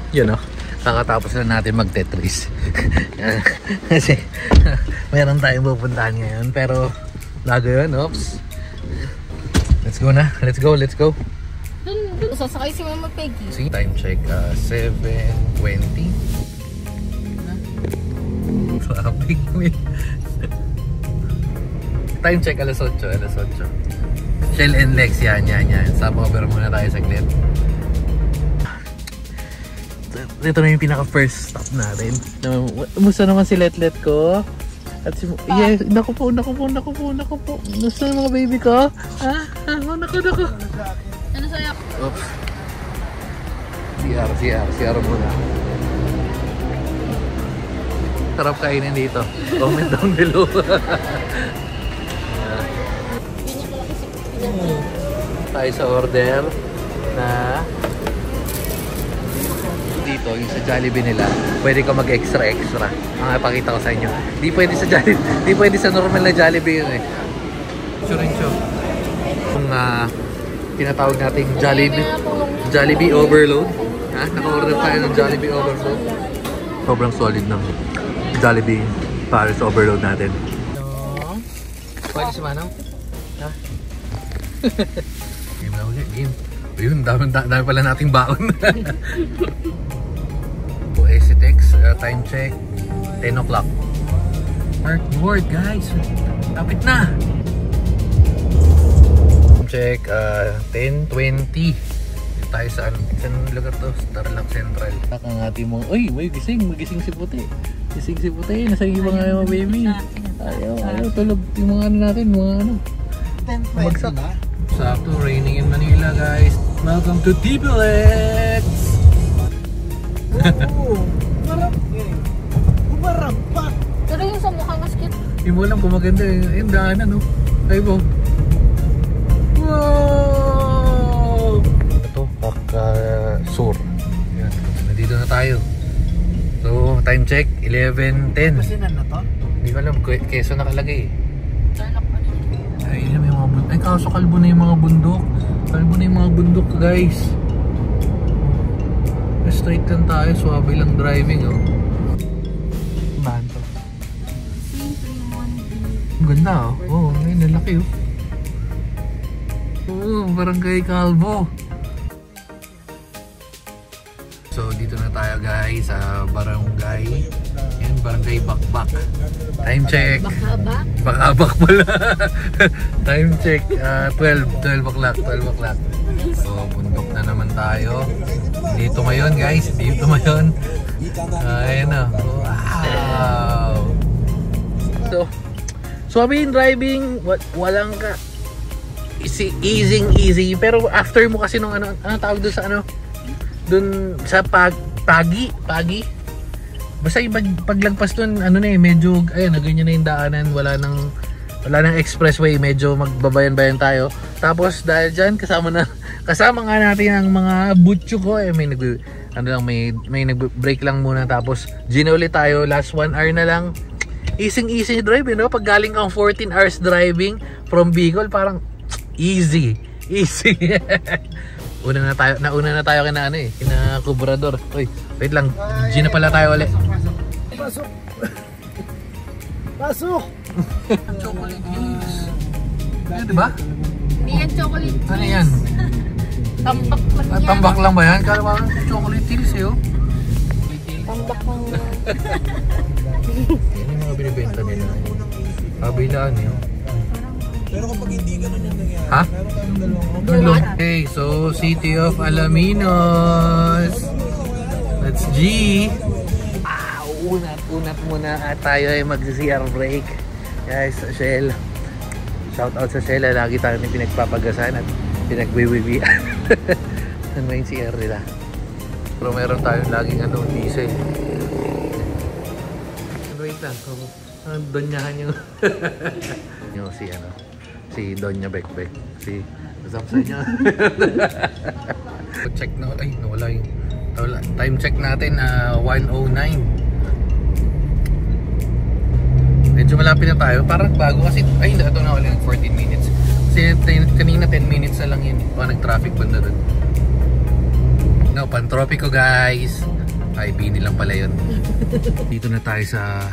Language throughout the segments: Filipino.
Yun o, kakatapos na natin mag-Tetris. Kasi meron tayong pupuntahan ngayon. Pero lago yun, oops. Let's go na, let's go. Sasakay si Mama Peggy. See, time check, 7:20. Traffic. Time check, alas 8. Shell and Lex, yan. Stopover muna tayo saglit. Ito na yung pinaka first stop natin. Musta naman si Letlet ko? At si yes, naku po. Musta yung mga baby ko? Naku. Ano sa'yo? Oops. CR muna. Sarap kainin dito. Comment down below. Tayo sa order na dito, yung sa Jollibee nila, pwede ka mag-extra. Pakita ko sa inyo. Di pwede sa Jollibee, di pwede sa normal na Jollibee yun eh. Sure. Kung tinatawag natin Jollibee Overload. Naka-order tayo ng Jollibee Overload. Sobrang solid ng Jollibee Paris Overload natin. Pwede si Manong? Game na ulit, game. Ayun, dami pala nating baon. SCTEX, time check, 10 o'clock. Mark board guys, tapit na. Time check, 10:20. Tayo sa saan lugar to? Tarlac Central. Ang ating mga, may gising si Puti. Nasa yung mga baby. Ayaw, tulog yung mga natin, bagsak. Sakto, raining in Manila guys. Welcome to TPLX! Umarap pa! Pero yung sa mukhang maskit. Hindi mo alam kung maganda yung daanan, no? Ay po. Wow! Ito, Sur. Yan, nandito na tayo. So, time check, 11:10. Pasinan na to? Hindi ko alam, keso nakalagay. Ay, yung mga bundok. Ay, kaso kalbo na yung mga bundok. Guys. Straight lang tayo, swabe lang driving, oh. Bahan to. Ang ganda, oh. Ngayon, nalaki, oh. Barangay Calvo. So, dito na tayo, guys, sa Barangay. Yan, Barangay Bakbak. Time check. Bakabak pala. Time check, 12 o'clock. So, bundok na naman tayo. Dito ngayon guys, ayan na. Wow. So, swabe driving, walang ka easy. Pero after mo kasi nung ano tawag doon sa doon sa pagi. Basta paglagpas doon, medyo, ganyan na yung daanan, wala nang expressway, medyo magbabayan-bayan tayo. Tapos dahil dyan, kasama nga natin ang mga butcho ko, may nag-break lang muna, tapos gina ulit tayo, last 1 hour na lang. Easy drive, pag galing kang 14 hours driving from Bicol, parang easy. Nauna na tayo kina Cobrador. Wait lang, gina pala tayo ulit. Pasok! Chocolate hills. Yan, diba? Hindi yan chocolate hills. Ano yan? Tambak lang yan. Tambak lang ba yan? Kala parang chocolate hills, oh. Tambak lang yan. Yan yung mga binibenta nila. Kabilaan yun. Pero kapag hindi ganun yung nangyari, ha? meron tayong dalawang Okay, so City of Alaminos. That's G. Unat muna at tayo ay mag-CR break. Guys, Shell. Shout out sa Shell. Lagi tayo may pinagpapagasan at pinagbibibian. Ano yung CR nila? Pero meron tayong laging diesel. Wait lang. Donyahan yung yung si Donya Bekbek. What's up sa inyo? Check na. Ay, nawala yung time check natin, 1:09. Medyo malapit na tayo. Parang bago kasi, ito na ulit 14 minutes. Kasi kanina 10 minutes na lang yun. Nag-traffic banda dun. Pantropiko guys. Ay, Bini lang pala yun. Dito na tayo sa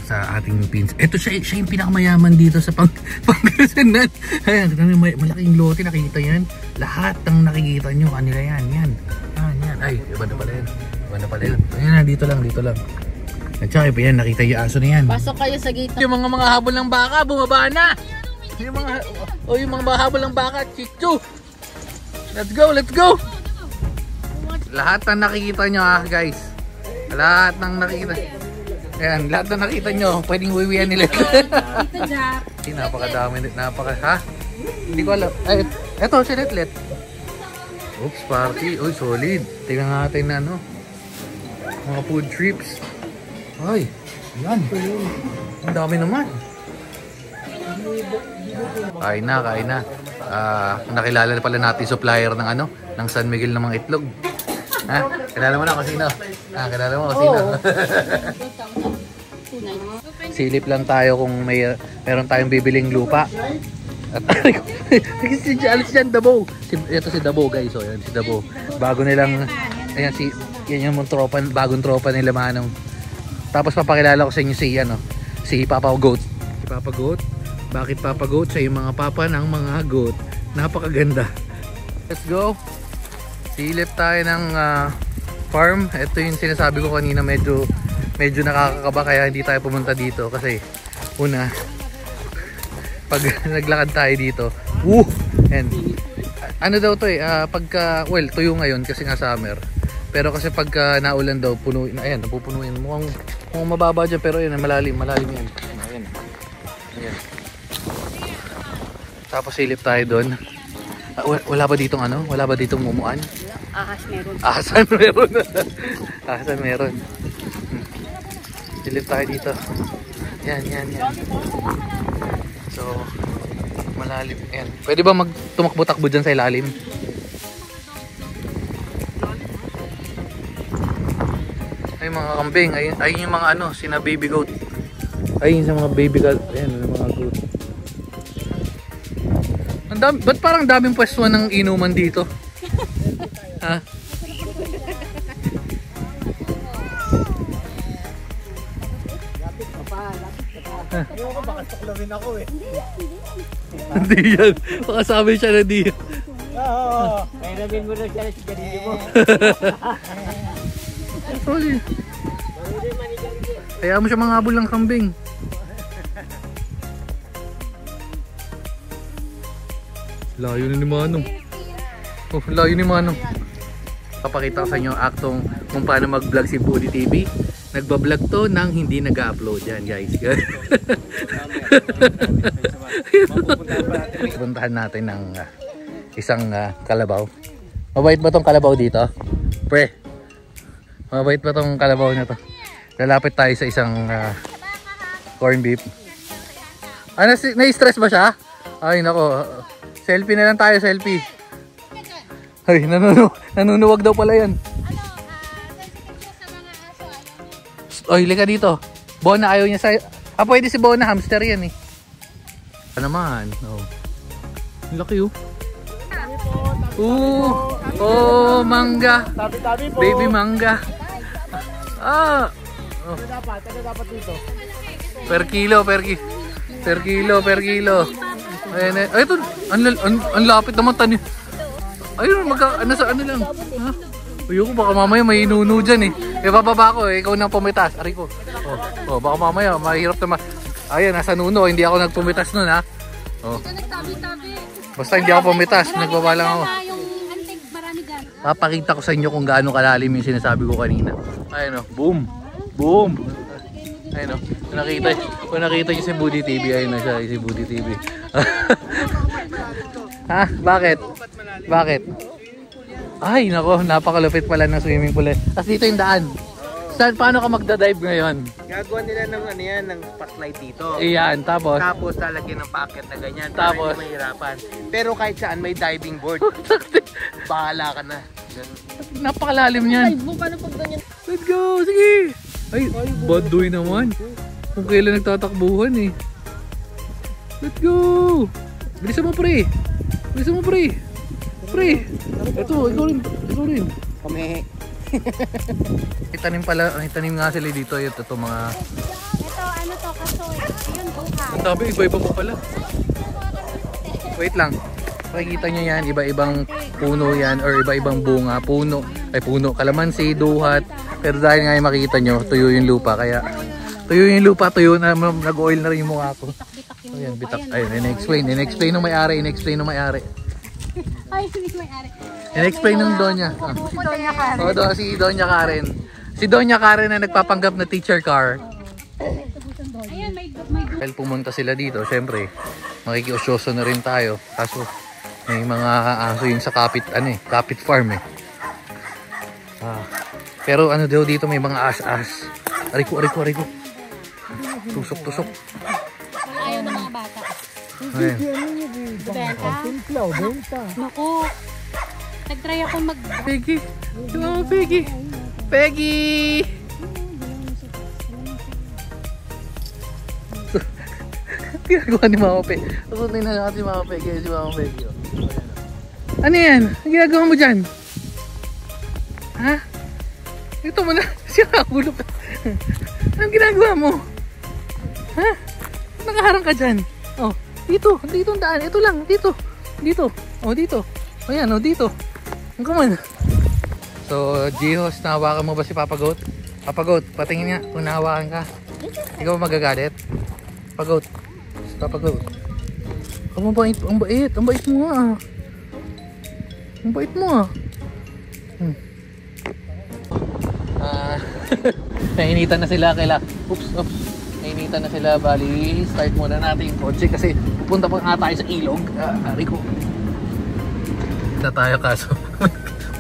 sa ating pins. Ito siya yung pinakamayaman dito sa Pangasinan. Ayan, malaking lote, nakikita yan. Lahat ng nakikita nyo, kanila yan. Yan. Ay, iba na pala yun. Ayan, dito lang. At saka yan, nakita yung aso na yan. Pasok kayo sa gate. Yung mga habol ng baka, bumaba na. Yung mga habol ng baka, chichu. Let's go. Lahat ng nakikita nyo guys. Lahat ng nakikita. Ayan, lahat ng nakita nyo, pwedeng wiwian nila. Napakadami, ha? Hindi ko alam. Ay, eto, si Letlet. Oops, party. Uy, solid. Tingnan natin na mga food trips. Ay, yan. Ang dami naman. Kain na. Nakilala pala natin supplier ng San Miguel ng mga itlog. Ha? Kilala mo na kung sino? Silip lang tayo kung meron tayong bibiling lupa. At si Dabo. Ito si Dabo guys. So, yan si Dabo. Bago nilang yan yung bagong tropa nila manong. Tapos papakilala ko sa inyo si Papa Goat. Si Papa Goat. Bakit Papa Goat? Siya yung mga papa ng mga goat. Napakaganda. Let's go. Silip tayo ng farm. Ito yung sinasabi ko kanina, medyo nakakakaba kaya hindi tayo pumunta dito kasi una pag naglakad tayo dito. And ano daw to pagka tuyo ngayon kasi nga summer. Pero kasi pagka naulan daw, punuin. Ayan, napupunuin. Mukhang mababa dyan, pero ayan, malalim yan. Ayan. Tapos silip tayo doon. Wala ba ditong mumuan? Ahas meron. Silip tayo dito. Yan. So, malalim. Ayan. Pwede ba tumakbo-takbo dyan sa ilalim? Ay, mga kambing. Ayun yung mga sina baby goat. Ayun sa mga baby goat. Ayan, mga goat. Ba't parang daming pwestuhan ng inuman dito? Ha? Baka tuklawin ako Hindi yan. Baka sabi siya na di. Oo. Ay, nabin mo na siya na si Ganili mo. Sorry. Kaya mo siya mga habol ng kambing. Layo na ni Manong. Layo ni Manong. Papakita ko sa inyo aktong kung paano mag-vlog si Foodie TV. Nagba-vlog to nang hindi nag-upload yan guys. Puntahan natin ng isang kalabaw. Mabait ba tong kalabaw dito? Pre, mabait ba tong kalabaw na to? Lalapit tayo sa isang corn beef. Na-stress ba siya? Ay nako, selfie na lang tayo, selfie. Ay, nanunuwag daw pala yan. Oy, lika dito. Bona ayaw niya sa... pwede si Bona, hamster yan eh. Ano naman? Oh. Laki oh. Mangga. Tabi-tabi po. Baby mangga. Oh. Ano dapat dito? Per kilo. Ayan, ito, ang lapit naman tani. Ayun, nasa ano lang. Ha? Ayoko, baka mamaya may inuno dyan eh. Bababa ko ikaw nang pumitas. Ari ko. Baka mamaya mahirap naman. Ayan, nasa nuno, hindi ako nagpumitas nun ha. Basta hindi ako pumitas, nagbaba lang ako. Papakita ko sa inyo kung gaano kalalim yung sinasabi ko kanina. Ayun o, boom. Ayun o, kung nakita nyo si Foodie TV, ayun na siya, si Foodie TV. Ha? Bakit? Ay, nako, napakalupit pala ng swimming pool. Tapos dito yung daan. Paano ka magdadive ngayon? Gagawa nila ng ng spotlight dito. Iyan, tapos lalagyan ng packet na ganyan. Tapos? Para hindi mahirapan. Pero kahit saan may diving board. Bahala ka na. napakalalim yan. Let's go, sige. Ay, bad boy naman. Kung kailan nagtatakbuhan eh. Let's go. Bilisan mo pre. Pre. Ito, ikaw rin. Kami. Itanim pala, itanim nga sila dito. Ito mga... Ito, ano to, kasoy. Yun, buka. Ang sabi, iba-iba pa pala. Wait lang. Makikita nyo yan, iba-ibang puno yan or iba-ibang bunga. Puno, kalamansi, duhat. Pero dahil nga yung makikita nyo, tuyo yung lupa. Kaya tuyo yung lupa, tuyo na, nag-oil na rin yung mukha ko. Ayan, bitak. Ayun, in-explain ng may-ari. Ay, hindi may-ari. In-explain ng Donya. Si Doña Karen. Oo, si Doña Karen. Si Doña Karen na nagpapanggap na teacher car. Ayan, may Dahil pumunta sila dito, syempre, makikiusyoso na rin tayo. Kaso, may mga aso yun sa kapit farm eh. Pero ano daw dito may mga as-as. Ariko. Tusok. ayaw ng mga bata. Ayan. Benta? Naku. Nag-try ako Peggy! Tumama Peggy! Peggy! Ginagawa ni Mama Peggy. Susunod na natin si Mama Peggy. Si Mama Peggy. Ano yan? Ang ginagawa mo dyan? Ha? Ito mo na. Siya ulo ka. Anong ginagawa mo? Ha? Nakaharang ka dyan. Oh, dito ang daan. Ito lang. Dito. Oh, dito. O yan, dito. Come on. So, Gihos, nahawakan mo ba si Papa Goat? Papa Goat, patingin nga kung nahawakan ka. Ikaw magagalit? Papa Goat. Papa Goat. Ang bait mo ah. Ang bait mo ah. Nainitan na sila Oops. Nainitan na sila. Bali, start muna natin yung kotse kasi pupunta pa nga tayo sa ilog. Rico. Na tayo kaso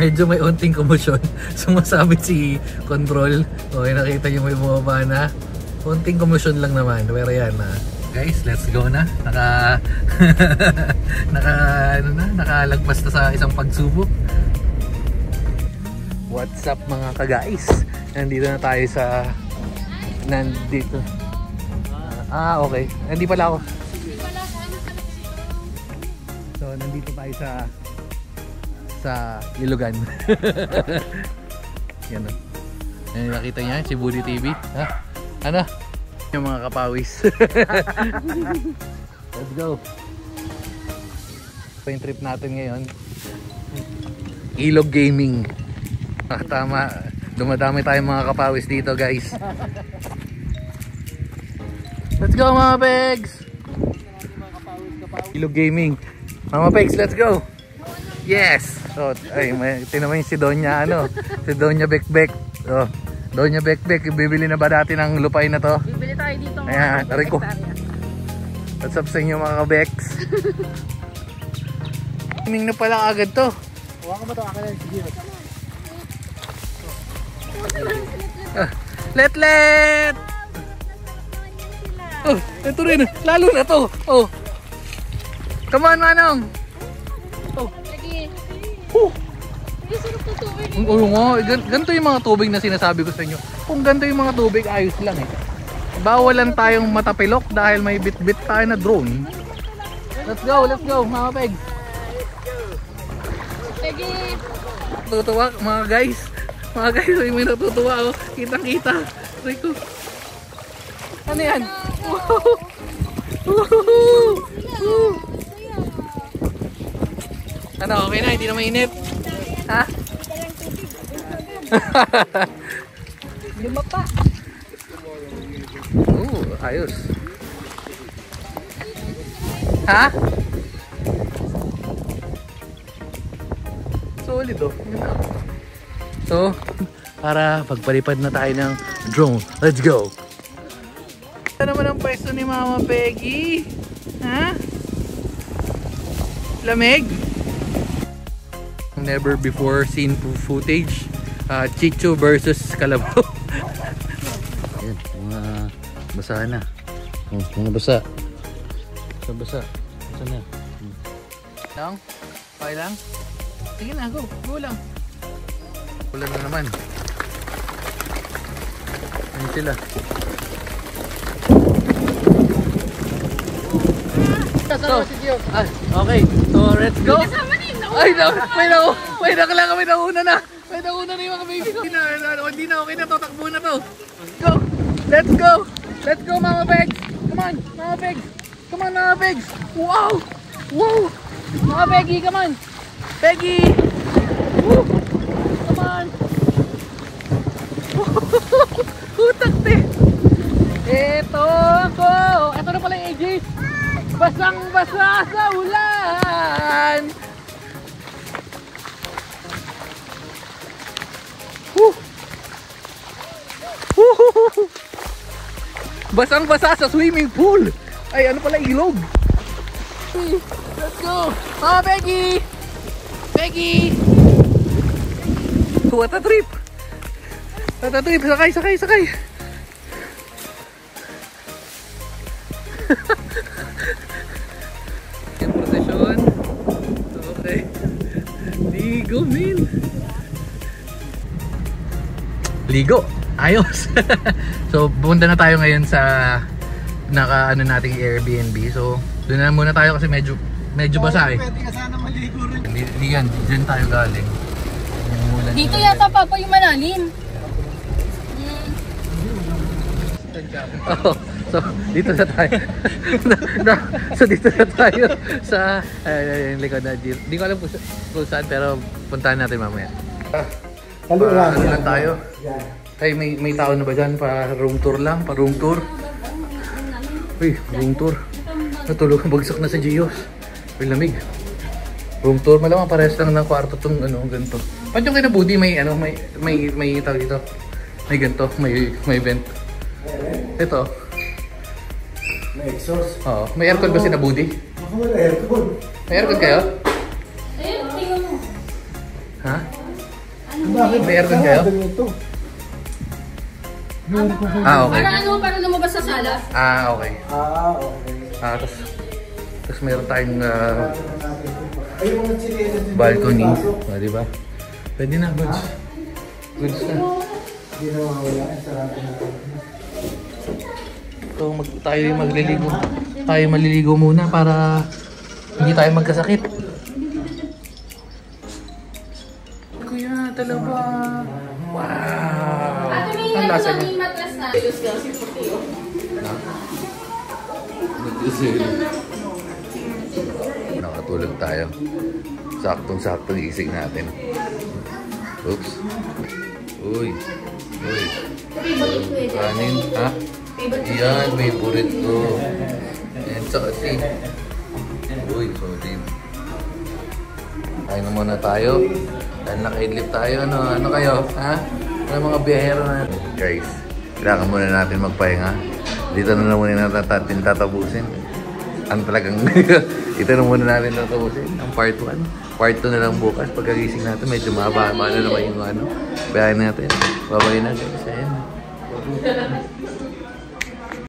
medyo may unting komosyon. Sumasabit si Control. Okay, nakita nyo may bumaba na. Unting komosyon lang naman. Pero yan guys, let's go na. Nakalagpas na sa isang pagsubok. What's up mga ka-guys? Nandito na tayo sa okay. Hindi pala ako. So, nandito tayo sa Ilogan. Yan o. Yan, nakita niya si Buddy TV. Ha? Ano? Yung mga kapawis. Let's go. Ito yung trip natin ngayon. Ilog Gaming. Tama. Dumadami tayong mga kapawis dito guys. Let's go mga pegs! Ilog Gaming. Mama Pegs, let's go! Yes! So, tinaman si Donya si Donya Bekbek. Oh, Donya Bekbek, bibili na ba natin ang lupay na to? Bibili tayo dito. Ayan, taray ko. What's up sa inyo mga kabeks? Gaming na pala agad to. Huwag ka ba ito akala si Gio? Let! Oh, ito rin. Lalo na to. Oh. Come on, Manong. Oh. Oo nga, ganito yung mga tubig na sinasabi ko sa inyo. Kung ganito yung mga tubig, ayos lang eh. Bawalan tayong matapilok dahil may bit-bit tayo na drone. Let's go, mga peg. Peggy! Natutuwa, mga guys, may natutuwa oh. Kitang-kita. Rico. Ano yan? Ano, okay na? Hindi na mainit? Ha? Lima pa. Ayos. Ha? Solid oh. So, para pagpalipad na tayo ng drone. Let's go! Ito naman ang pwesto ni Mama Peggy. Ha? Lamig? Never before seen footage. Chicho versus Kalabaw. Ayan, mga basa na. Oh, mga basa. Basa na. Lang? Okay lang? Sige na, go lang. Ulan na naman. Ayan sila. So, okay. So, let's go. Ay, may nauna na. nauna na yung mga baby ko. Hindi na okay na to. Takbo na to. Go! Let's go! Let's go, Mama Pegs! Come on, Mama Pegs! Come on, Mama Pegs! Wow! Wow! Mama Peggy, come on! Peggy! Woo! Come on! Hutak te! Ito ako! Ito na pala yung AJ! Basang-basa sa ulan! Woo! Woo! Basang-basa sa swimming pool! Ay, ano pala ilog? Let's go! Mama Peggy! Peggy! What a trip! What a trip! Sakay, sakay, sakay! Yung prosesyon. Okay. Ligo, min! Ligo! Ayos! So, pumunta na tayo ngayon sa naka-ano nating Airbnb. So, doon na muna tayo kasi medyo basa eh. Pwede ka sana maligo rin. Hindi yan, dyan tayo galing. Dito yata papa yung malalim. Oh, so dito na tayo. So dito na tayo sa yung likod na jeep. Hindi ko alam kung saan pero puntahan natin mamaya. Ano lang tayo? Ay, may tao na ba dyan? Pa room tour lang? Pa room tour? Uy, room tour. Natulog, bagsak na sa Gios. Uy, lamig. Room tour, malamang parehas lang ng kwarto itong ano, ganito. Ba't yung kinabudi may ano, may tawag dito? May ganito, may vent. Ito. May exhaust. Oo. May aircon ba si Nabudi? Ako wala aircon. May aircon kayo? Ayun, tingnan mo. Ha? Bakit? May aircon kayo? Ito. Ah, okay. Para lumabas sa sala. Ah, okay. Okay. Ah, tapos meron tayong Ay, yung mga chinelas din. balcony. Ah, di ba? Pwede na, goods. Goods na. Hindi na mawala. Sarap na. So, tayo magliligo. Tayo maliligo muna para hindi tayo magkasakit. Kuya, talaga. Wow! Ang lasa niya. matras na. Nakatulog tayo. Saktong-saktong isig natin. Oops. Uy. Uy. Kanin. Ha? Yan, may burrito. And sausage. Uy, solid. Kain na muna tayo. Dahil nakaidlip tayo. Ano kayo? Ha? Ano mga biyahero na? Guys, kailangan muna natin magpahinga. Dito na muna natin tatapusin. Ang talagang ito na muna natin tatapusin. Ang part 1. Part 2 na lang bukas. Pagkagising natin, medyo mahaba na naman yung biyahe natin. Babay na guys. Ayan.